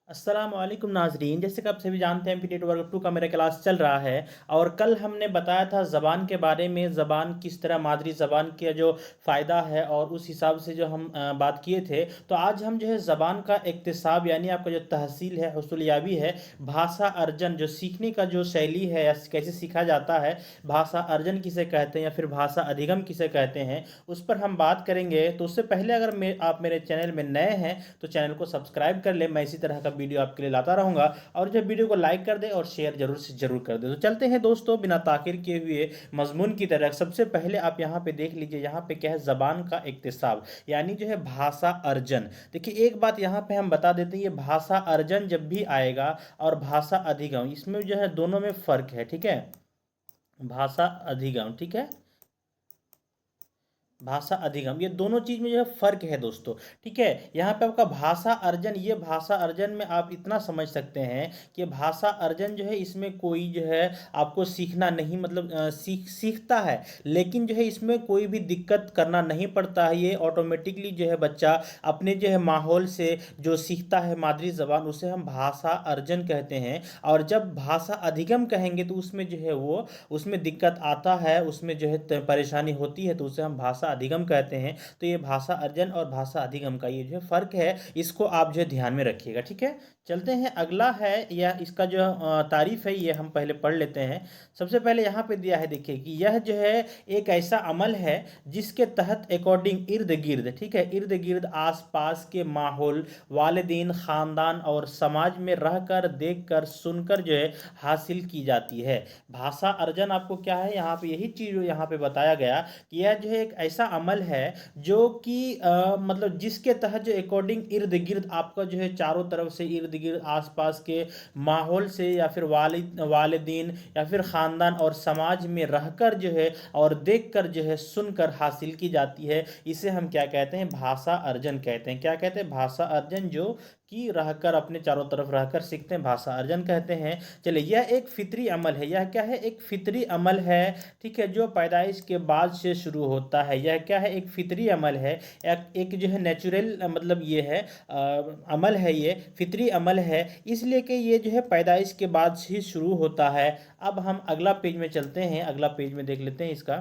अस्सलाम वालेकुम नाजरीन। जैसे कि आप सभी जानते हैं एमपीटी वर्ग 2 का मेरा क्लास चल रहा है। और कल हमने बताया था ज़बान के बारे में, ज़बान किस तरह मादरी ज़बान का जो फ़ायदा है और उस हिसाब से जो हम बात किए थे। तो आज हम जो है ज़बान का इक्तिसाब यानी आपका जो तहसील है, हुसूलियाबी है, भाषा अर्जन जो सीखने का जो शैली है या कैसे सीखा जाता है, भाषा अर्जन किसे कहते हैं या फिर भाषा अधिगम किसे कहते हैं, उस पर हम बात करेंगे। तो उससे पहले अगर आप मेरे चैनल में नए हैं तो चैनल को सब्सक्राइब कर ले। मैं इसी तरह का वीडियो आपके लिए लाता रहूंगा। और जब वीडियो को लाइक कर दे और शेयर जरूर से जरूर कर दे। तो चलते हैं दोस्तों बिना ताखिर किए हुए मजमून की तरफ। सबसे पहले आप यहाँ पे देख लीजिए, यहाँ पे क्या है, जबान का इक्तिसाब यानी जो है भाषा अर्जन। देखिए एक बात यहाँ पे हम बता देते हैं, ये भाषा अर्जन जब भी आएगा और भाषा अधिगम, इसमें जो है दोनों में फर्क है। ठीक है, भाषा अधिगम, ठीक है, भाषा अधिगम, ये दोनों चीज में जो है फर्क है दोस्तों। ठीक है, यहाँ पे आपका भाषा अर्जन, ये भाषा अर्जन में आप इतना समझ सकते हैं कि भाषा अर्जन जो है इसमें कोई जो है आपको सीखना नहीं, मतलब सीखता है, लेकिन जो है इसमें कोई भी दिक्कत करना नहीं पड़ता है। ये ऑटोमेटिकली जो है बच्चा अपने जो है माहौल से जो सीखता है मादरी जबान, उसे हम भाषा अर्जन कहते हैं। और जब भाषा अधिगम कहेंगे तो उसमें जो है वो उसमें दिक्कत आता है, उसमें जो है परेशानी होती है, तो उसे हम भाषा अधिगम कहते हैं। तो ये भाषा अर्जन और भाषा अधिगम का ये जो है फर्क है, इसको आप जो है ध्यान में रखिएगा। ठीक है, चलते हैं। अगला है या इसका जो तारीफ है ये हम पहले पढ़ लेते हैं। सबसे पहले यहाँ पे दिया है, देखिए कि यह जो है एक ऐसा अमल है जिसके तहत अकॉर्डिंग इर्द गिर्द, ठीक है, इर्द गिर्द आसपास के माहौल, वालिदीन, खानदान और समाज में रहकर, देखकर, सुनकर जो है हासिल की जाती है। भाषा अर्जन आपको क्या है, यहाँ पे यही चीज़ यहाँ पे बताया गया कि यह जो है एक ऐसा अमल है जो कि मतलब जिसके तहत जो अकॉर्डिंग इर्द गिर्द आपका जो है चारों तरफ से इर्द गिर्द आसपास के माहौल से या फिर वालिदीन या फिर ख़ानदान और समाज में रहकर जो है और देखकर जो है सुनकर हासिल की जाती है, इसे हम क्या कहते हैं, भाषा अर्जन कहते हैं। क्या कहते हैं, भाषा अर्जन, जो कि रहकर अपने चारों तरफ रहकर सीखते हैं, भाषा अर्जन कहते हैं। चलिए, यह एक फितरी अमल है। यह क्या है, एक फितरी अमल है, ठीक है, जो पैदाइश के बाद से शुरू होता है। यह क्या है, एक फितरी अमल है, एक जो है नेचुरल, मतलब ये है अमल है, ये फितरी अमल है, इसलिए कि ये जो है पैदाइश के बाद से ही शुरू होता है। अब हम अगला पेज में चलते हैं, अगला पेज में देख लेते हैं इसका।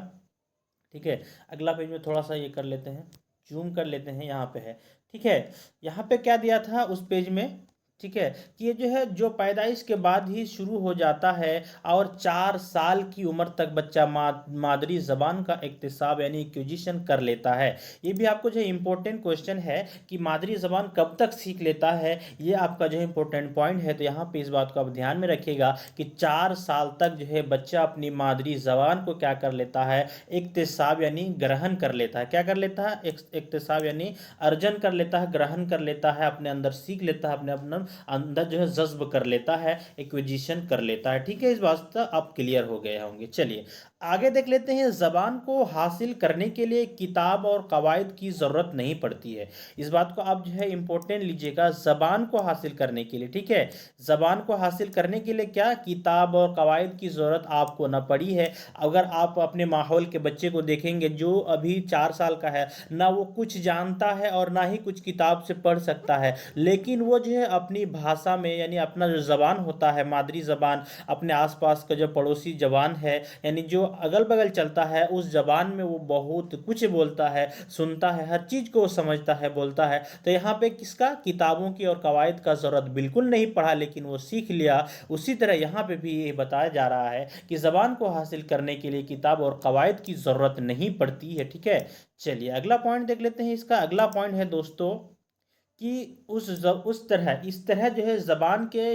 ठीक है, अगला पेज में थोड़ा सा ये कर लेते हैं, जूम कर लेते हैं, यहाँ पे है। ठीक है, यहाँ पे क्या दिया था उस पेज में, ठीक है, कि ये जो है जो पैदाइश के बाद ही शुरू हो जाता है और 4 साल की उम्र तक बच्चा मादरी ज़बान का इक्तिसाब यानी एक्विजिशन कर लेता है। ये भी आपको जो है इम्पोर्टेंट क्वेश्चन है कि मादरी ज़बान कब तक सीख लेता है, ये आपका जो है इम्पोर्टेंट पॉइंट है। तो यहाँ पे इस बात को आप ध्यान में रखिएगा कि 4 साल तक जो है बच्चा अपनी मादरी ज़बान को क्या कर लेता है, इक्तिसाब यानी ग्रहण कर लेता है। क्या कर लेता है, इक्तिसाब यानी अर्जन कर लेता है, ग्रहण कर लेता है, अपने अंदर सीख लेता है, अपने अपना अंदर जो है जज्ब कर लेता है, एक्विजिशन कर लेता है। ठीक है, इस बात तक आप क्लियर हो गए होंगे। चलिए आगे देख लेते हैं। जबान को हासिल करने के लिए किताब और कवायद की ज़रूरत नहीं पड़ती है। इस बात को आप जो है इंपॉर्टेंट लीजिएगा, जबान को हासिल करने के लिए, ठीक है, जबान को हासिल करने के लिए क्या किताब और कवायद की ज़रूरत आपको ना पड़ी है। अगर आप अपने माहौल के बच्चे को देखेंगे जो अभी 4 साल का है, ना वो कुछ जानता है और ना ही कुछ किताब से पढ़ सकता है, लेकिन वो जो है अपनी भाषा में यानी अपना जो ज़बान होता है मादरी ज़बान, अपने आसपास का जो पड़ोसी ज़बान है यानी जो अगल बगल चलता है, उस ज़बान में वो बहुत कुछ बोलता है, सुनता है, हर चीज़ को समझता है, बोलता है। तो यहाँ पे किसका, किताबों की और कवायद का ज़रूरत बिल्कुल नहीं पड़ा, लेकिन वो सीख लिया। उसी तरह यहाँ पे भी ये बताया जा रहा है कि ज़बान को हासिल करने के लिए किताब और कवायद की ज़रूरत नहीं पड़ती है। ठीक है, चलिए अगला पॉइंट देख लेते हैं। इसका अगला पॉइंट है दोस्तों कि उस तरह, इस तरह जो है ज़बान के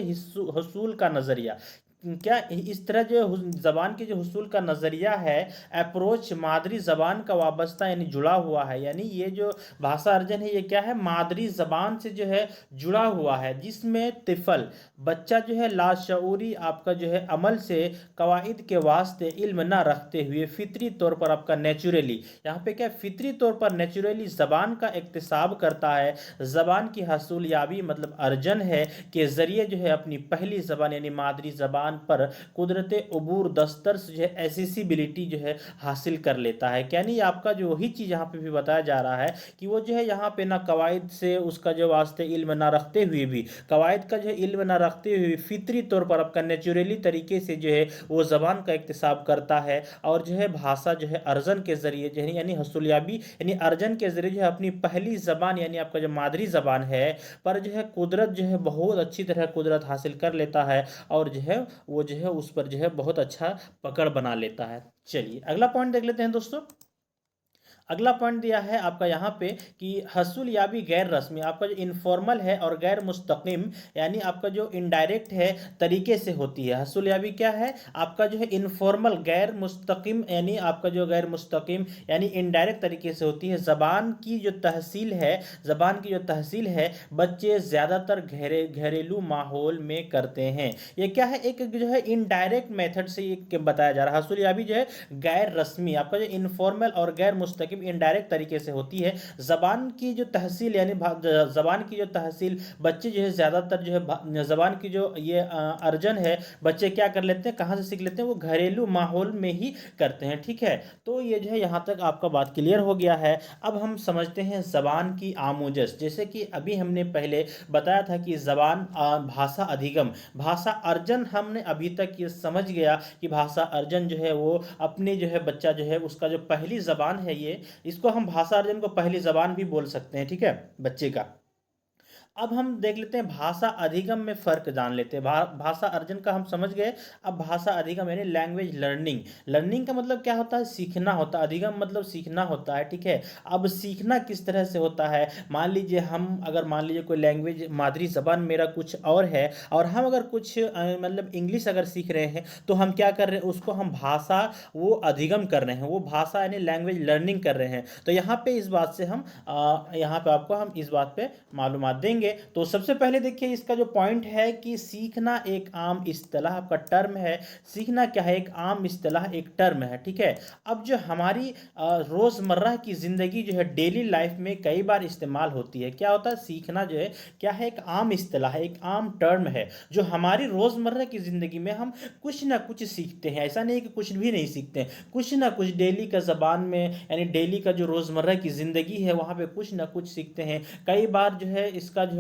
हसूल का नज़रिया, क्या इस तरह जो ज़बान के जो हुसूल का नज़रिया है, अप्रोच मादरी ज़बान का वाबस्ता यानी जुड़ा हुआ है। यानी ये जो भाषा अर्जन है ये क्या है, मादरी ज़बान से जो है जुड़ा हुआ है, जिसमें तिफल बच्चा जो है लाशऊरी आपका जो है अमल से कवाइद के वास्ते इल्म ना रखते हुए फितरी तौर पर आपका नेचुरली, यहाँ पे क्या फितरी तौर पर नेचुरली ज़बान का इक्तिसाब करता है। ज़बान की हसूलियाबी मतलब अर्जन है के ज़रिए जो है अपनी पहली ज़बान यानी मादरी ज़बान ज़बान पर कुदरत अबूर दस्तर से जो है एसेसिबिलिटी जो है हासिल कर लेता है। क्या नहीं, आपका जो वही चीज़ यहाँ पे भी बताया जा रहा है कि वो जो है यहाँ पे ना कवायद से उसका जो वास्ते इल्म ना रखते हुए भी, कवायद का जो है इल्म ना रखते हुए फितरी तौर पर आपका नेचुरली तरीके से जो है वो ज़बान का इक्तिसाब करता है और जो है भाषा जो है अर्जन के ज़रिए जो है यानी हसूलियाबी यानी अर्जन के ज़रिए जो है अपनी पहली ज़बान यानी आपका जो मादरी ज़बान है पर जो है कुदरत जो है बहुत अच्छी तरह कुदरत हासिल कर लेता है और जो है वो जो है उस पर जो है बहुत अच्छा पकड़ बना लेता है। चलिए अगला पॉइंट देख लेते हैं दोस्तों। अगला पॉइंट दिया है आपका यहाँ पे कि हसूल याबी गैर रस्मी, आपका जो इनफॉर्मल है और गैर मुस्तकिम यानी आपका जो इनडायरेक्ट है तरीके से होती है। हसूल याबी क्या है, आपका जो है इनफॉर्मल गैर मुस्तकिम यानी आपका जो गैर मुस्तकिम यानी इनडायरेक्ट तरीके से होती है। ज़बान की जो तहसील है, ज़बान की जो तहसील है बच्चे ज़्यादातर घरेलू माहौल में करते हैं। ये क्या है, एक जो है इनडायरेक्ट मेथड से ये बताया जा रहा है। हसूल याबी जो है गैर रस्मी, आपका जो इनफॉर्मल और गैर मुस्तकिम इनडायरेक्ट तरीके से होती है। जबान की जो तहसील यानी जबान की जो तहसील बच्चे जो है ज़्यादातर जो है जबान की जो ये अर्जन है बच्चे क्या कर लेते हैं, कहाँ से सीख लेते हैं, वो घरेलू माहौल में ही करते हैं। ठीक है, तो ये जो है यहाँ तक आपका बात क्लियर हो गया है। अब हम समझते हैं जबान की आमोजस। जैसे कि अभी हमने पहले बताया था कि जबान भाषा अधिगम, भाषा अर्जन, हमने अभी तक ये समझ गया कि भाषा अर्जन जो है वो अपने जो है बच्चा जो है उसका जो पहली जबान है ये, इसको हम भाषा अर्जन को पहली जबान भी बोल सकते हैं। ठीक है, बच्चे का। अब हम देख लेते हैं भाषा अधिगम में फ़र्क जान लेते हैं। भाषा अर्जन का हम समझ गए। अब भाषा अधिगम यानी लैंग्वेज लर्निंग, लर्निंग का मतलब क्या होता है, सीखना होता है। अधिगम मतलब सीखना होता है। ठीक है, अब सीखना किस तरह से होता है, मान लीजिए हम अगर मान लीजिए कोई लैंग्वेज मादरी ज़बान मेरा कुछ और है और हम अगर कुछ मतलब इंग्लिश अगर सीख रहे हैं तो हम क्या कर रहे हैं, उसको हम भाषा वो अधिगम कर रहे हैं, वो भाषा यानी लैंग्वेज लर्निंग कर रहे हैं। तो यहाँ पे इस बात से हम यहाँ पे आपको हम इस बात पे मालूमात देंगे। तो सबसे पहले देखिए इसका जो पॉइंट है कि सीखना एक आम इस्तिलाह आपका टर्म है। सीखना क्या है, एक आम इस्तिलाह, एक टर्म है। ठीक है, अब जो हमारी रोज़मर्रा की ज़िंदगी जो है डेली लाइफ में कई बार इस्तेमाल होती है। क्या होता है, सीखना जो है क्या है, एक आम इस्तिलाह है, एक आम टर्म है जो हमारी रोज़मर्रा की ज़िंदगी में हम कुछ ना कुछ सीखते हैं। ऐसा नहीं कि कुछ भी नहीं सीखते, कुछ ना कुछ डेली का ज़बान में यानी डेली का जो रोज़मर्रा की ज़िंदगी है वहाँ पे कुछ ना कुछ सीखते हैं। कई बार जो है इसका जो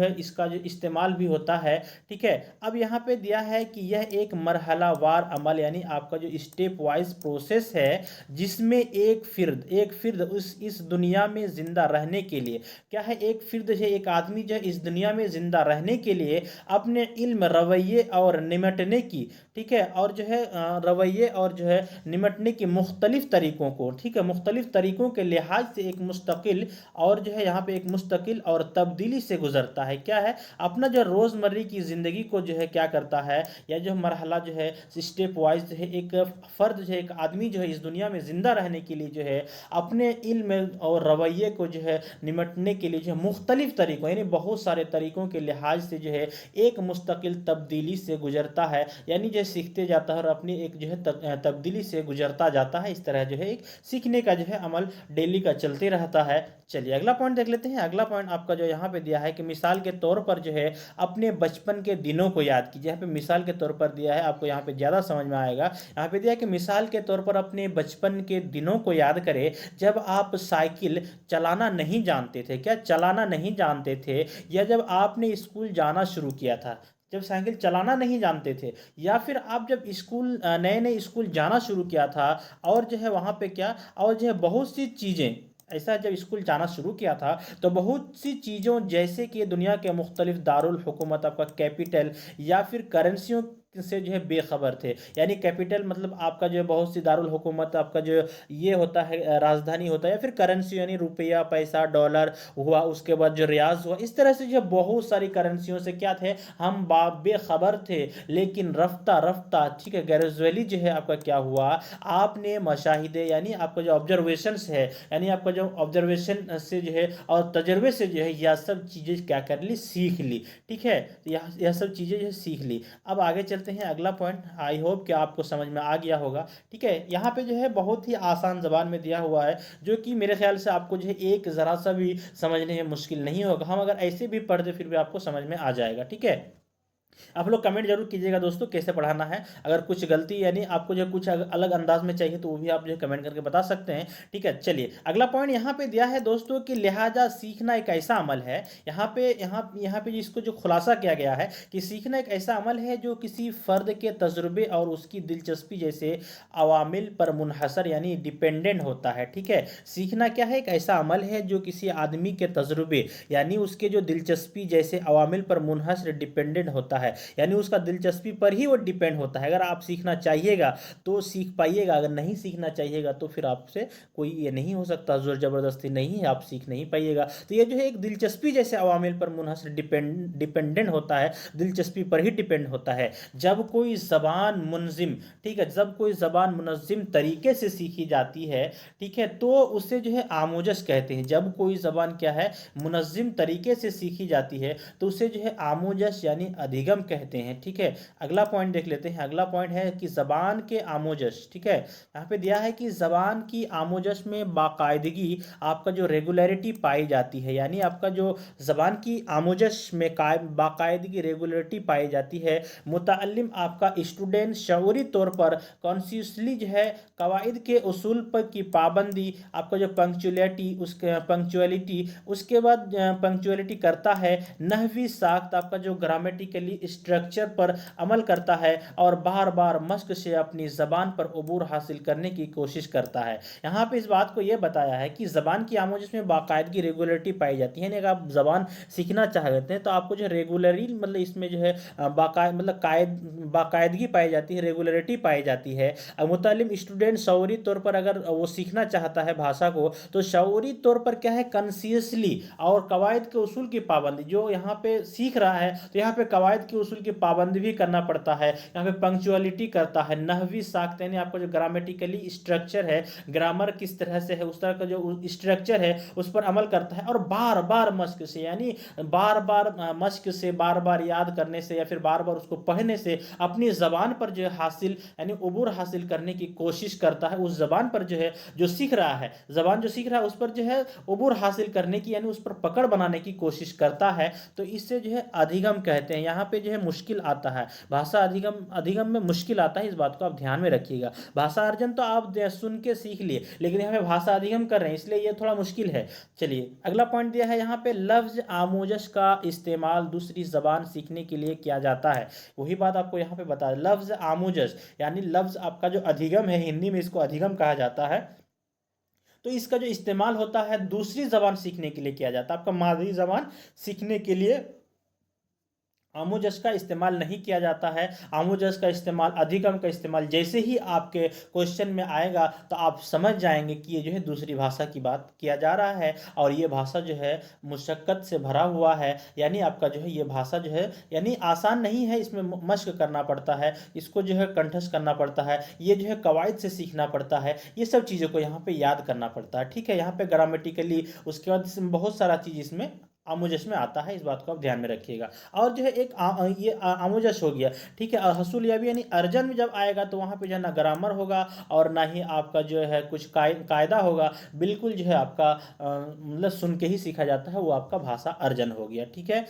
इस्तेमाल भी होता है। ठीक है, अब यहाँ पे दिया है कि यह एक मरहलावार अमल यानी आपका जो स्टेप वाइज प्रोसेस है जिसमें एक फिर्द इस दुनिया में जिंदा रहने के लिए क्या है, एक फिर्द है, एक आदमी जो है इस दुनिया में जिंदा रहने के लिए अपने इल्म, रवैये और निमटने की, ठीक है, और जो है रवैये और जो है निमटने की मुख्तलिफ तरीकों को, ठीक है, मुख्तलिफ तरीकों के लिहाज से एक मुस्तकिल और जो है यहाँ पे एक मुस्तकिल और तब्दीली से गुजरता है। क्या है, अपना जो रोज़मर्रा की ज़िंदगी को जो है क्या करता है, या जो मरहला जो है स्टेप वाइज जो है एक फ़र्द जो है, एक आदमी जो है इस दुनिया में ज़िंदा रहने के लिए जो है अपने इल्म और रवैये को जो है निमटने के लिए जो है मुख्तलिफ तरीक़ों यानी बहुत सारे तरीक़ों के लिहाज से जो है एक मुस्तकिल तब्दीली से गुजरता है, यानी जो सीखते जाता है और अपनी एक जो है तब्दीली से गुजरता जाता है। इस तरह जो है एक सीखने का जो है अमल डेली का चलते रहता है। चलिए अगला पॉइंट देख लेते हैं। अगला पॉइंट आपका जो यहाँ पे दिया है कि मिसाल के तौर पर जो है अपने बचपन के दिनों को याद कीजिए। यहाँ पे मिसाल के तौर पर दिया है, आपको यहाँ पे ज़्यादा समझ में आएगा। यहाँ पे दिया है कि मिसाल के तौर पर अपने बचपन के दिनों को याद करें जब आप साइकिल चलाना नहीं जानते थे, क्या चलाना नहीं जानते थे, या जब आपने स्कूल जाना शुरू किया था, जब साइकिल चलाना नहीं जानते थे, या फिर आप जब स्कूल नए नए स्कूल जाना शुरू किया था और जो है वहाँ पे क्या, और जो है बहुत सी चीज़ें ऐसा, जब स्कूल जाना शुरू किया था तो बहुत सी चीज़ों जैसे कि दुनिया के मुख्तलिफ दारुल हुकूमत, आपका कैपिटल या फिर करेंसियों से जो है बेखबर थे। यानी कैपिटल मतलब आपका जो है बहुत सी दारुल हुकूमत, आपका जो ये होता है राजधानी होता है, या फिर करेंसी यानी रुपया, पैसा, डॉलर हुआ, उसके बाद जो रियाज हुआ, इस तरह से जो बहुत सारी करेंसियों से क्या थे, हम बेखबर थे। लेकिन रफ्ता रफ्ता, ठीक है, ग्रेजुअली जो है आपका क्या हुआ, आपने मशाहिदे यानी आपका जो ऑब्जर्वेशंस है, यानी आपका जो ऑब्जर्वेशन से जो है और तजर्बे से जो है यह सब चीज़ें क्या कर ली, सीख ली। ठीक है, तो यह सब चीज़ें जो है सीख ली। अब आगे चलते हैं अगला पॉइंट, आई होप कि आपको समझ में आ गया होगा। ठीक है, यहाँ पे जो है बहुत ही आसान ज़बान में दिया हुआ है जो कि मेरे ख्याल से आपको जो है एक ज़रा सा भी समझने में मुश्किल नहीं होगा। हम अगर ऐसे भी पढ़ दे फिर भी आपको समझ में आ जाएगा। ठीक है, आप लोग कमेंट जरूर कीजिएगा दोस्तों कैसे पढ़ाना है। अगर कुछ गलती यानी आपको जो कुछ अलग अंदाज में चाहिए तो वो भी आप जो कमेंट करके बता सकते हैं। ठीक है, चलिए अगला पॉइंट यहाँ पे दिया है दोस्तों कि लिहाजा सीखना एक ऐसा अमल है। यहाँ पे इसको जो खुलासा किया गया है कि सीखना एक ऐसा अमल है जो किसी फर्द के तजुर्बे और उसकी दिलचस्पी जैसे अवामिल पर मुनहसर यानी डिपेंडेंट होता है। ठीक है, सीखना क्या है, एक ऐसा अमल है जो किसी आदमी के तजुर्बे यानी उसके जो दिलचस्पी जैसे अवामिल पर मुनहसर डिपेंडेंट होता है, यानी उसका दिलचस्पी पर ही वो डिपेंड होता है। अगर आप सीखना चाहिएगा तो सीख पाइएगा, अगर नहीं सीखना चाहिएगा तो फिर आपसे कोई ये नहीं हो सकता, जोर जबरदस्ती नहीं है, आप सीख नहीं पाइएगा। तो ये जो है एक दिलचस्पी जैसे अवामिल पर मुनहसर डिपेंडेंट होता है, दिलचस्पी पर ही डिपेंड होता है। जब कोई ज़बान मुनजिम, ठीक है, जब कोई ज़बान मुनज़्ज़िम तरीके से सीखी जाती है, ठीक है, तो उसे जो है आमोजस कहते हैं। जब कोई ज़बान क्या है, मुनज़्ज़िम तरीके से सीखी जाती है तो उसे जो है आमोजस यानी अधिगम कहते हैं। ठीक है, अगला पॉइंट देख लेते हैं। अगला पॉइंट है कि ज़बान के आमोजस, ठीक है, यहाँ पे दिया है कि ज़बान की आमोजस में बाकायदगी आपका जो रेगुलरिटी पाई जाती है, यानी आपका जो ज़बान की आमोजस में बाकायदगी रेगुलरिटी पाई जाती है। मुतअल्लिम आपका स्टूडेंट शऊरी तौर पर कॉन्शियसली जो है कवाइद के उसूल पर की पाबंदी, आपका जो पंक्चुअलिटी उसके बाद पंक्चुअलिटी करता है। नहवी साख्त आपका जो ग्रामेटिकली स्ट्रक्चर पर अमल करता है और बार बार मश्क से अपनी ज़बान पर अबूर हासिल करने की कोशिश करता है। यहाँ पे इस बात को यह बताया है कि ज़बान की आमोजस में बाकायदगी रेगुलरिटी पाई जाती है, यानी अगर आप ज़बान सीखना चाहते हैं तो आपको जो रेगुलरली मतलब इसमें जो है बाकायदगी पाई जाती है, रेगुलरिटी पाई जाती है। मुतअल्लिम स्टूडेंट शऊरी तौर पर अगर वो सीखना चाहता है भाषा को तो शऊरी तौर पर क्या है, कॉन्शियसली और कवायद के उसूल की पाबंदी, जो यहाँ पे सीख रहा है तो यहाँ पे कवायद के उसूल की पाबंदी भी करना पड़ता है। यहाँ पे पंक्चुअलिटी करता है, नहवी साख्त यानी आपका जो ग्रामेटिकली स्ट्रक्चर है, ग्रामर किस तरह से है उस तरह का जो स्ट्रक्चर है उस पर अमल करता है, और बार बार मश्क से यानी बार बार मश्क से, बार बार याद करने से या फिर बार बार उसको पढ़ने से अपनी ज़बान पर जो है हासिल यानी उबूर हासिल करने की कोशिश करता है। उस ज़बान पर जो है जो सीख रहा है, ज़बान जो सीख रहा है उस पर जो है उबूर हासिल करने की यानी उस पर पकड़ बनाने की कोशिश करता है। तो इससे जो है अधिगम कहते हैं। यहाँ पे जो है मुश्किल आता है, भाषा अधिगम अधिगम में मुश्किल आता है, इस बात को आप ध्यान में रखिएगा। भाषा अर्जन तो आप सुन के सीख लिए, लेकिन यहाँ पे भाषा अधिगम कर रहे हैं इसलिए ये थोड़ा मुश्किल है। चलिए अगला पॉइंट दिया है यहाँ पे, लफ्ज आमोजस का इस्तेमाल दूसरी जबान सीखने के लिए किया जाता है। वही बात आपको यहाँ पे बता, लफ्ज आमोजस यानी लफ्ज आपका जो अधिगम है, हिंदी में इसको अधिगम कहा जाता है, तो इसका जो इस्तेमाल होता है दूसरी जबान सीखने के लिए किया जाता है। आपका मादरी जबान सीखने के लिए आमोजस का इस्तेमाल नहीं किया जाता है। आमोजस का इस्तेमाल, अधिगम का इस्तेमाल जैसे ही आपके क्वेश्चन में आएगा तो आप समझ जाएंगे कि ये जो है दूसरी भाषा की बात किया जा रहा है और ये भाषा जो है मुशक्कत से भरा हुआ है, यानी आपका जो है ये भाषा जो है यानी आसान नहीं है, इसमें मश्क करना पड़ता है, इसको जो है कंठस्थ करना पड़ता है, ये जो है कवायद से सीखना पड़ता है, ये सब चीज़ों को यहाँ पे याद करना पड़ता है। ठीक है, यहाँ पे ग्रामेटिकली उसके बाद बहुत सारा चीज़ इसमें आमोजस में आता है, इस बात को आप ध्यान में रखिएगा। और जो है एक आमोजस हो गया, ठीक है। और हसूल याबी यानी अर्जन में जब आएगा तो वहाँ पे जो है ना ग्रामर होगा और ना ही आपका जो है कुछ कायदा होगा, बिल्कुल जो है आपका मतलब सुन के ही सीखा जाता है, वो आपका भाषा अर्जन हो गया। ठीक है,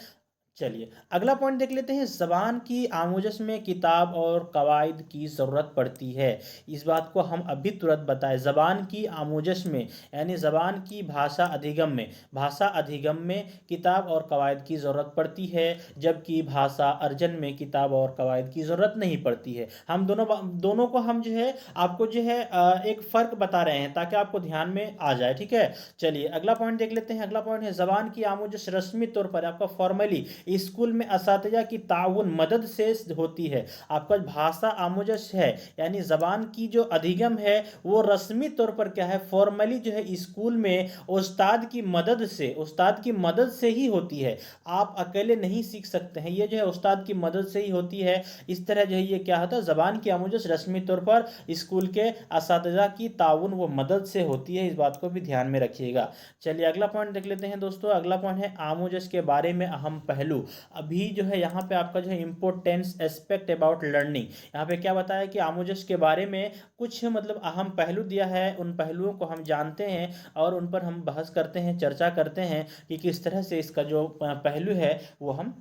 चलिए अगला पॉइंट देख लेते हैं, ज़बान की आमोजस में किताब और कवायद की ज़रूरत पड़ती है। इस बात को हम अभी तुरंत बताएं, ज़बान की आमोजस में यानी ज़बान की भाषा अधिगम में किताब और कवायद की ज़रूरत पड़ती है, जबकि भाषा अर्जन में किताब और कवायद की ज़रूरत नहीं पड़ती है। हम दोनों को हम जो है आपको जो है एक फ़र्क बता रहे हैं ताकि आपको ध्यान में आ जाए। ठीक है, चलिए अगला पॉइंट देख लेते हैं। अगला पॉइंट है, ज़बान की आमोजस रस्मी तौर पर आपका फॉर्मली स्कूल में असातिज़ा की ताउन मदद से होती है। आपका भाषा आमोजस है यानी ज़बान की जो अधिगम है वो रस्मी तौर पर क्या है, फॉर्मली जो है स्कूल में उस्ताद की मदद से ही होती है। आप अकेले नहीं सीख सकते हैं, ये जो है उस्ताद की मदद से ही होती है। इस तरह जो है ये क्या होता है, ज़बान की आमोजस रस्मी तौर पर स्कूल के असातिज़ा की ताउन वो मदद से होती है, इस बात को भी ध्यान में रखिएगा। चलिए अगला पॉइंट देख लेते हैं दोस्तों। अगला पॉइंट है आमोजस के बारे में अहम पहलू। अभी जो है यहाँ पे आपका जो है इंपॉर्टेंस एस्पेक्ट अबाउट लर्निंग, यहाँ पे क्या बताया कि आमोजस के बारे में कुछ मतलब अहम पहलू दिया है, उन पहलुओं को हम जानते हैं और उन पर हम बहस करते हैं, चर्चा करते हैं कि किस तरह से इसका जो पहलू है वो हम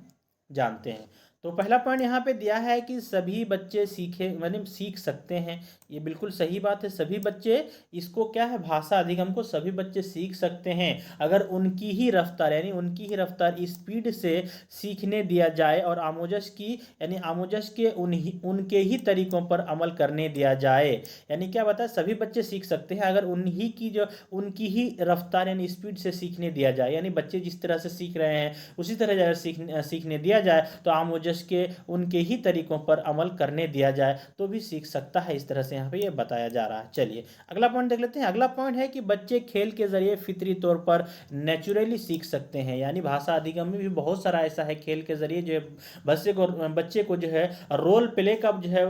जानते हैं। तो पहला पॉइंट यहाँ पे दिया है कि सभी बच्चे सीखे मतलब सीख सकते हैं। ये बिल्कुल सही बात है, सभी बच्चे इसको क्या है, भाषा अधिगम को सभी बच्चे सीख सकते हैं अगर उनकी ही रफ्तार यानी उनकी ही रफ्तार स्पीड से सीखने दिया जाए और आमोजस की यानी आमोजस के उनके ही तरीकों पर अमल करने दिया जाए। यानी क्या बताया, सभी बच्चे सीख सकते हैं अगर उन्हीं की जो उनकी ही रफ्तार यानी स्पीड से सीखने दिया जाए। यानी बच्चे जिस तरह से सीख रहे हैं उसी तरह अगर सीखने दिया जाए तो आमोजस के उनके ही तरीकों पर अमल करने दिया जाए तो भी सीख सकता है। इस तरह से यहाँ पे ये बताया जा रहा है। चलिए अगला पॉइंट देख लेते हैं। अगला पॉइंट है कि बच्चे खेल के जरिए फितरी तौर पर नेचुरली सीख सकते हैं। यानी भाषा अधिगम में भी बहुत सारा ऐसा है, खेल के जरिए जो है बच्चे को जो है रोल प्ले का जो है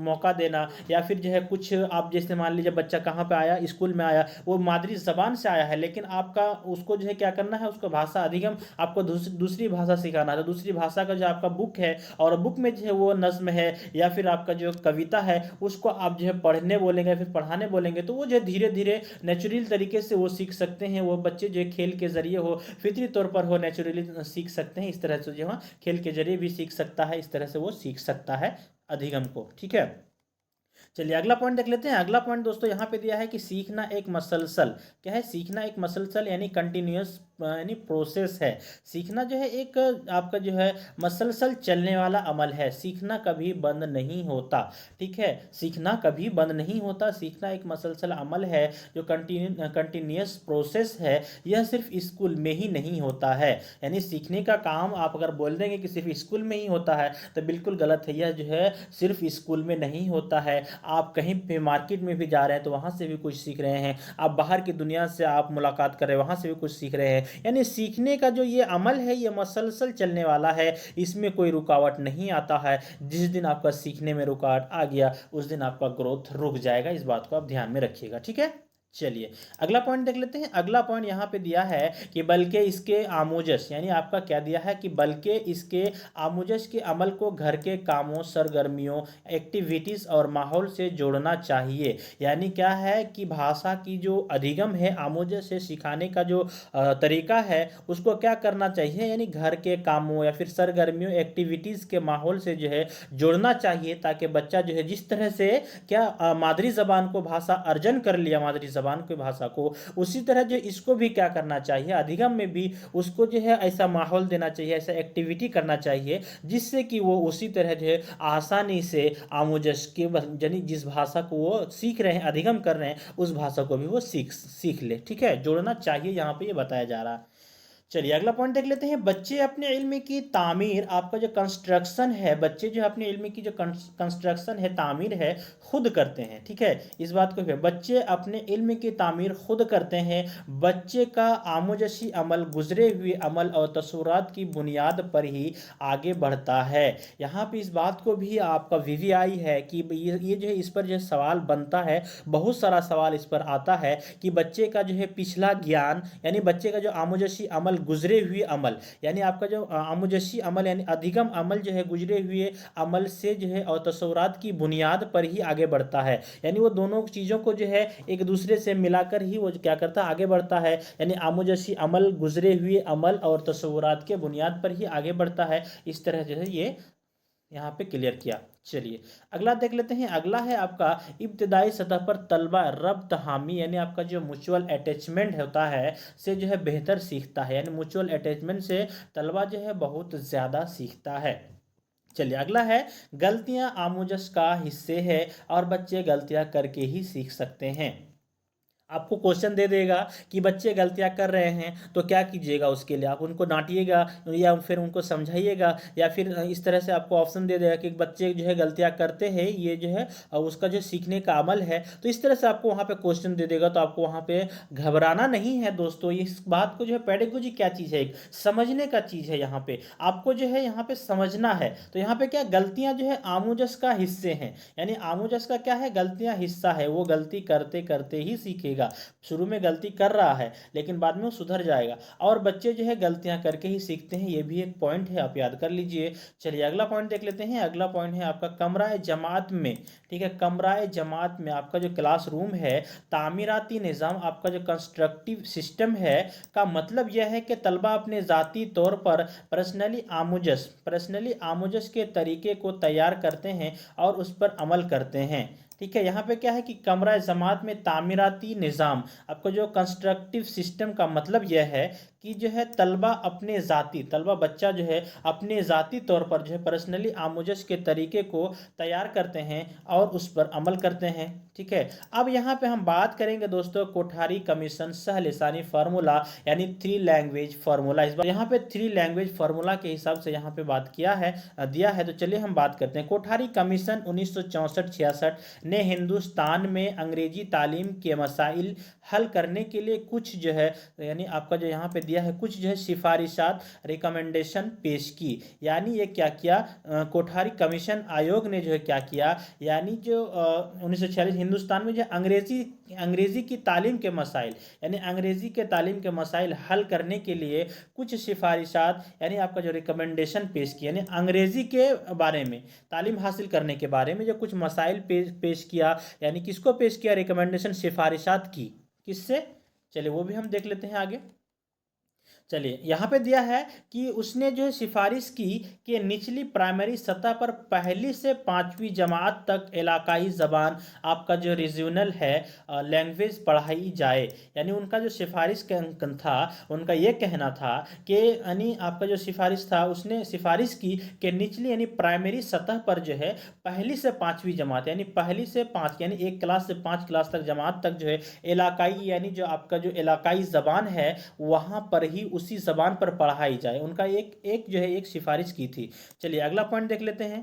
मौका देना, या फिर जो है कुछ आप जैसे मान लीजिए बच्चा कहाँ पे आया, स्कूल में आया, वो मादरी जबान से आया है लेकिन आपका उसको जो है क्या करना है, उसको भाषा अधिगम आपको दूसरी भाषा सिखाना है। तो दूसरी भाषा का जो आपका बुक है और बुक में जो है वो नज्म है या फिर आपका जो कविता है उसको आप जो है पढ़ने बोलेंगे फिर पढ़ाने बोलेंगे तो वो जो धीरे धीरे नेचुरल तरीके से वो सीख सकते हैं। वो बच्चे जो खेल के जरिए हो, फितरी तौर पर हो, नेचुरली सीख सकते हैं। इस तरह से जो है खेल के जरिए भी सीख सकता है, इस तरह से वो सीख सकता है अधिगम को। ठीक है, चलिए अगला पॉइंट देख लेते हैं। अगला पॉइंट दोस्तों यहाँ पे दिया है कि सीखना एक मसलसल, क्या है, सीखना एक मसलसल यानी कंटिन्यूअस यानी प्रोसेस है। सीखना जो है एक आपका जो है मसलसल चलने वाला अमल है, सीखना कभी बंद नहीं होता। ठीक है, सीखना कभी बंद नहीं होता, सीखना एक मसलसल अमल है जो कंटिन्यूअस प्रोसेस है। यह सिर्फ स्कूल में ही नहीं होता है। यानी सीखने का काम आप अगर बोल देंगे कि सिर्फ स्कूल में ही होता है तो बिल्कुल गलत है। यह जो है सिर्फ स्कूल में नहीं होता है, आप कहीं पे मार्केट में भी जा रहे हैं तो वहाँ से भी कुछ सीख रहे हैं, आप बाहर की दुनिया से आप मुलाकात कर रहे हैं वहाँ से भी कुछ सीख रहे हैं। यानी सीखने का जो ये अमल है ये मसलसल चलने वाला है, इसमें कोई रुकावट नहीं आता है। जिस दिन आपका सीखने में रुकावट आ गया उस दिन आपका ग्रोथ रुक जाएगा। इस बात को आप ध्यान में रखिएगा। ठीक है, चलिए अगला पॉइंट देख लेते हैं। अगला पॉइंट यहाँ पे दिया है कि बल्कि इसके आमोजस यानी आपका क्या दिया है कि बल्कि इसके आमोजस के अमल को घर के कामों, सरगर्मियों, एक्टिविटीज़ और माहौल से जोड़ना चाहिए। यानी क्या है कि भाषा की जो अधिगम है, आमोजस से सिखाने का जो तरीका है उसको क्या करना चाहिए, यानी घर के कामों या फिर सरगर्मियों, एक्टिविटीज़ के माहौल से जो है जोड़ना चाहिए ताकि बच्चा जो है जिस तरह से क्या मादरी जबान को भाषा अर्जन कर लिया, मादरी जबान की भाषा को, उसी तरह जो इसको भी क्या करना चाहिए, अधिगम में भी उसको जो है ऐसा माहौल देना चाहिए, ऐसा एक्टिविटी करना चाहिए जिससे कि वो उसी तरह जो है आसानी से आमोजस के यानी जिस भाषा को वो सीख रहे हैं, अधिगम कर रहे हैं, उस भाषा को भी वो सीख ले। ठीक है, जोड़ना चाहिए यहाँ पे ये बताया जा रहा है। चलिए अगला पॉइंट देख लेते हैं। बच्चे अपने इल्म की तामीर, आपका जो कंस्ट्रक्शन है, बच्चे जो अपने इल्म की जो कंस्ट्रक्शन है, तामीर है, खुद करते हैं। ठीक है, इस बात को बच्चे अपने इल्म की तामीर खुद करते हैं। बच्चे का आमोजसी अमल गुजरे हुए अमल और तसव्वुरात की बुनियाद पर ही आगे बढ़ता है। यहाँ पे इस बात को भी आपका वीवीआई है कि ये जो है इस पर जो सवाल बनता है, बहुत सारा सवाल इस पर आता है कि बच्चे का जो है पिछला ज्ञान यानी बच्चे का जो आमोजसी अमल, गुजरे हुए अमल, यानी आपका जो आमोजसी अमल यानी अधिगम अमल जो है गुजरे हुए अमल से जो है और तसव्वुरात की बुनियाद पर ही आगे बढ़ता है। यानी वो दोनों चीज़ों को जो है एक दूसरे से मिलाकर ही वो क्या करता है, आगे बढ़ता है। यानी आमोजसी अमल गुजरे हुए अमल और तसव्वुरात के बुनियाद पर ही आगे बढ़ता है। इस तरह जो है ये यहाँ पे क्लियर किया। चलिए अगला देख लेते हैं। अगला है आपका इब्तदाई सतह पर तलबा रब्त हामी यानी आपका जो म्यूचुअल अटैचमेंट होता है से जो है बेहतर सीखता है। यानी म्यूचुअल अटैचमेंट से तलबा जो है बहुत ज़्यादा सीखता है। चलिए अगला है गलतियां आमोजस का हिस्से है और बच्चे गलतियां करके ही सीख सकते हैं। आपको क्वेश्चन दे देगा कि बच्चे गलतियां कर रहे हैं तो क्या कीजिएगा, उसके लिए आप उनको डांटिएगा या फिर उनको समझाइएगा, या फिर इस तरह से आपको ऑप्शन दे देगा कि बच्चे जो है गलतियां करते हैं, ये जो है उसका जो सीखने का अमल है। तो इस तरह से आपको वहाँ पे क्वेश्चन दे देगा। तो आपको वहाँ पे घबराना नहीं है दोस्तों। इस बात को जो है पेडागोजी क्या चीज़ है, समझने का चीज़ है। यहाँ पे आपको जो है यहाँ पे समझना है। तो यहाँ पे क्या गलतियाँ जो है आमोजस का हिस्से हैं, यानी आमोजस का क्या है, गलतियाँ हिस्सा है। वो गलती करते करते ही सीखेगा। सीखेगा। शुरू में गलती कर रहा है लेकिन बाद में वो सुधर जाएगा, और बच्चे जो है गलतियां करके ही सीखते हैं, ये भी एक पॉइंट है, आप याद कर लीजिए। चलिए अगला पॉइंट देख लेते हैं। अगला पॉइंट है आपका कमराए जमात में, ठीक है, कमराए जमात में आपका जो क्लासरूम है, तामीराती निज़ाम, आपका जो कंस्ट्रक्टिव सिस्टम है, का मतलब यह है कि तलबा अपने ज़ाती तौर पर पर्सनली आमुजस के तरीके को तैयार करते हैं और उस पर अमल करते हैं। ठीक है, यहाँ पे क्या है कि कमरा जमात में तामीराती निज़ाम, आपको जो कंस्ट्रक्टिव सिस्टम का मतलब यह है कि जो है तलबा बच्चा जो है अपने ज़ाती तौर पर जो है पर्सनली आमुजश के तरीके को तैयार करते हैं और उस पर अमल करते हैं। ठीक है, अब यहाँ पे हम बात करेंगे दोस्तों कोठारी कमीशन सह लिसानी फार्मूला, यानी 3 लैंग्वेज फार्मूला। इस बार यहाँ पे 3 लैंग्वेज फार्मूला के हिसाब से यहाँ पे बात दिया है। तो चलिए हम बात करते हैं। कोठारी कमीशन 1964-66 ने हिंदुस्तान में अंग्रेजी तालीम के मसाइल हल करने के लिए कुछ जो है, यानी आपका जो यहाँ पे दिया है, कुछ जो है सिफारिशात, रिकमेंडेशन पेश की। यानी ये क्या किया, कोठारी कमीशन आयोग ने जो है क्या किया, यानी जो 1946 हिंदुस्तान में जो अंग्रेजी की तालीम के मसाइल, यानी अंग्रेजी के तालीम के मसाइल हल करने के लिए कुछ सिफारिशात, यानी आपका जो रिकमेंडेशन पेश किया, यानी अंग्रेजी के बारे में तालीम हासिल करने के बारे में जो कुछ मसाइल पेश किया, यानी किसको पेश किया, रिकमेंडेशन, सिफारिशात की, किससे, चलिए वो भी हम देख लेते हैं आगे। चलिए यहाँ पे दिया है कि उसने जो सिफारिश की कि निचली प्राइमरी सतह पर पहली से 5वीं जमात तक इलाकाई ज़बान, आपका जो रीजनल है लैंग्वेज पढ़ाई जाए। यानी उनका जो सिफारिश था, उनका ये कहना था कि यानी आपका जो सिफारिश था, उसने सिफारिश की कि निचली यानी प्राइमरी सतह पर जो है पहली से 5वीं जमात, यानी पहली से 5, यानी 1 क्लास से 5 क्लास तक जमात तक जो है इलाकाई, यानी जो आपका जो इलाकाई ज़बान है वहाँ पर ही उसी जबान पर पढ़ाई जाए। उनका एक जो है एक सिफारिश की थी। चलिए अगला पॉइंट देख लेते हैं।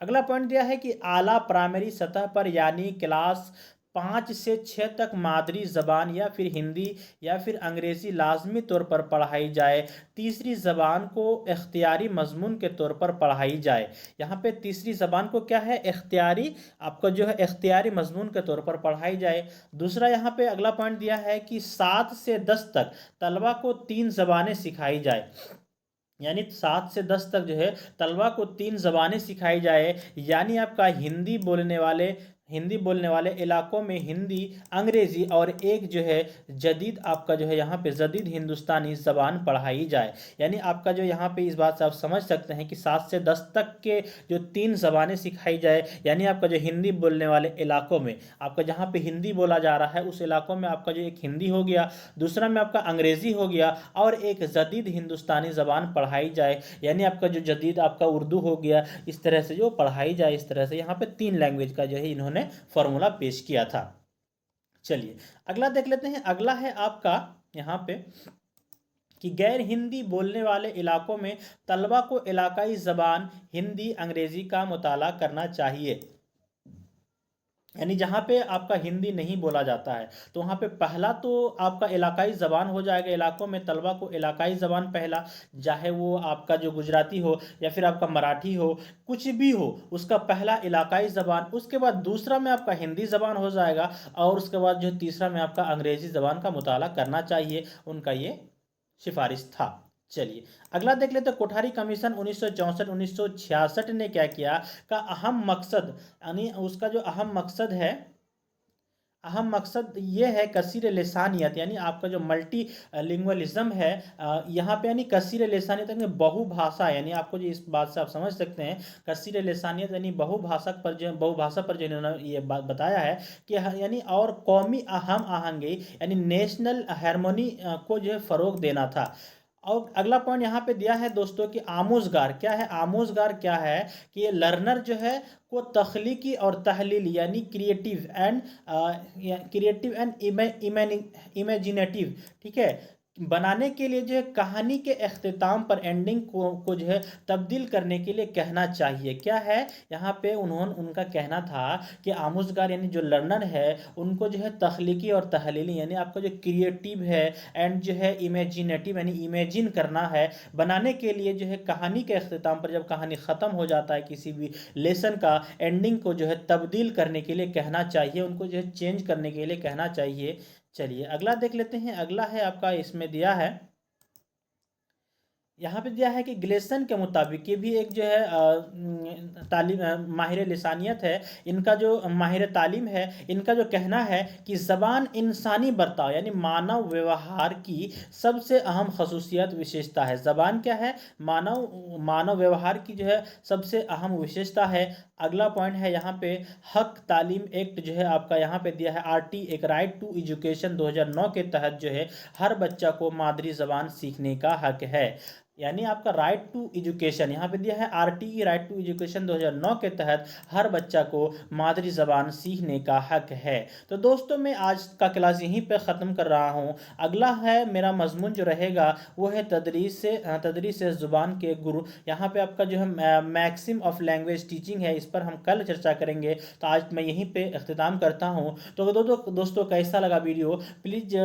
अगला पॉइंट दिया है कि आला प्राइमरी सतह पर यानी क्लास 5 से 6 तक मादरी ज़बान या फिर हिंदी या फिर अंग्रेज़ी लाजमी तौर पर पढ़ाई जाए। तीसरी ज़बान को इख्तियारी मजमून के तौर पर पढ़ाई जाए। यहाँ पे तीसरी ज़बान को क्या है, इख्तियारी, आपका जो है इख्तियारी मजमून के तौर पर पढ़ाई जाए। दूसरा यहाँ पे अगला पॉइंट दिया है कि 7 से 10 तक तलबा को 3 ज़बानें सिखाई जाए। यानी 7 से 10 तक जो है तलबा को 3 ज़बानें सिखाई जाए। यानी आपका हिंदी बोलने वाले इलाकों में हिंदी, अंग्रेज़ी और एक जो है जदीद, आपका जो है यहाँ पे जदीद हिंदुस्तानी ज़बान पढ़ाई जाए। यानी आपका जो यहाँ पे इस बात से आप समझ सकते हैं कि 7 से 10 तक के जो 3 ज़बानें सिखाई जाए, यानी आपका जो हिंदी बोलने वाले इलाकों में, आपका जहाँ पे हिंदी बोला जा रहा है उस इलाकों में आपका जो एक हिंदी हो गया, दूसरा में आपका अंग्रेज़ी हो गया, और एक जदीद हिंदुस्तानी ज़बान पढ़ाई जाए, यानी आपका जो जदीद आपका उर्दू हो गया, इस तरह से जो पढ़ाई जाए। इस तरह से यहाँ पे 3 लैंग्वेज का जो है इन्होंने फॉर्मूला पेश किया था। चलिए अगला देख लेते हैं। अगला है आपका यहाँ पे कि गैर हिंदी बोलने वाले इलाकों में तलबा को इलाकाई ज़बान हिंदी अंग्रेज़ी का मुताला करना चाहिए। यानी जहाँ पे आपका हिंदी नहीं बोला जाता है तो वहाँ पे पहला तो आपका इलाकाई ज़बान हो जाएगा। इलाकों में तलबा को इलाकाई ज़बान पहला, चाहे वो आपका जो गुजराती हो या फिर आपका मराठी हो, कुछ भी हो, उसका पहला इलाकाई ज़बान। उसके बाद दूसरा में आपका हिंदी ज़बान हो जाएगा, और उसके बाद जो तीसरा में आपका अंग्रेज़ी ज़बान का मुताला करना चाहिए। उनका ये सिफारिश था। चलिए अगला देख लेते हैं। कोठारी कमीशन 1964-1966 ने क्या किया का अहम मकसद, यानी उसका जो अहम मकसद ये है कसीर लिसानियत, यानी आपका जो मल्टी लिंग्वलिज्म है यहाँ पे, यानी कसीर लिसानियत यानी बहुभाषा, यानी आपको जो इस बात से आप समझ सकते हैं कसीर लिसानियत यानी बहुभाषा पर जो इन्होंने ये बात बताया है कि यानी और कौमी अहम आहंगी, यानी नेशनल हारमोनी को जो है फ़रोग देना था। और अगला पॉइंट यहाँ पे दिया है दोस्तों कि आमोजगार क्या है। आमोजगार क्या है कि ये लर्नर जो है को तख्लीकी और तहलीली, यानी क्रिएटिव एंड इमेजिनेटिव, ठीक है, बनाने के लिए जो है कहानी के अख्तिताम पर एंडिंग को जो है तब्दील करने के लिए कहना चाहिए। क्या है यहाँ पे उनका कहना था कि आमोज़गार यानी जो लर्नर है उनको जो है तख्लीकी और तहलीली यानी आपका जो क्रिएटिव है एंड जो है इमेजिनेटिव यानी इमेजिन करना है बनाने के लिए जो है कहानी के अख्तिताम पर जब कहानी ख़त्म हो जाता है किसी भी लेसन का एंडिंग को जो है तब्दील करने के लिए कहना चाहिए, उनको जो है चेंज करने के लिए कहना चाहिए। चलिए अगला देख लेते हैं। अगला है आपका, इसमें दिया है, यहाँ पे दिया है कि ग्लेसन के मुताबिक ये भी एक जो है तालीम माहिर लिसानियत है, इनका जो माहिर तालीम है इनका जो कहना है कि ज़बान इंसानी बर्ताव यानी मानव व्यवहार की सबसे अहम खसूसियत विशेषता है। ज़बान क्या है? मानव मानव व्यवहार की जो है सबसे अहम विशेषता है। अगला पॉइंट है यहाँ पे हक तालीम एक्ट जो है आपका यहाँ पे दिया है आरटी एक राइट टू एजुकेशन 2009 के तहत जो है हर बच्चा को मादरी ज़बान सीखने का हक है। यानी आपका राइट टू एजुकेशन यहाँ पे दिया है आरटीई राइट टू एजुकेशन 2009 के तहत हर बच्चा को मादरी ज़बान सीखने का हक है। तो दोस्तों मैं आज का क्लास यहीं पे ख़त्म कर रहा हूँ। अगला है मेरा मजमून जो रहेगा वो है तदरीस ज़ुबान के गुरु। यहाँ पे आपका जो है मैक्सिम ऑफ लैंग्वेज टीचिंग है, इस पर हम कल चर्चा करेंगे। तो आज मैं यहीं पे अख्तिताम करता हूँ। तो दोस्तों कैसा लगा वीडियो प्लीज़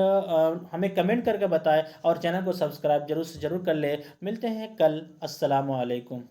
हमें कमेंट करके बताएं और चैनल को सब्सक्राइब जरूर से ज़रूर कर ले। मिलते हैं कल। अस्सलामु अलैकुम।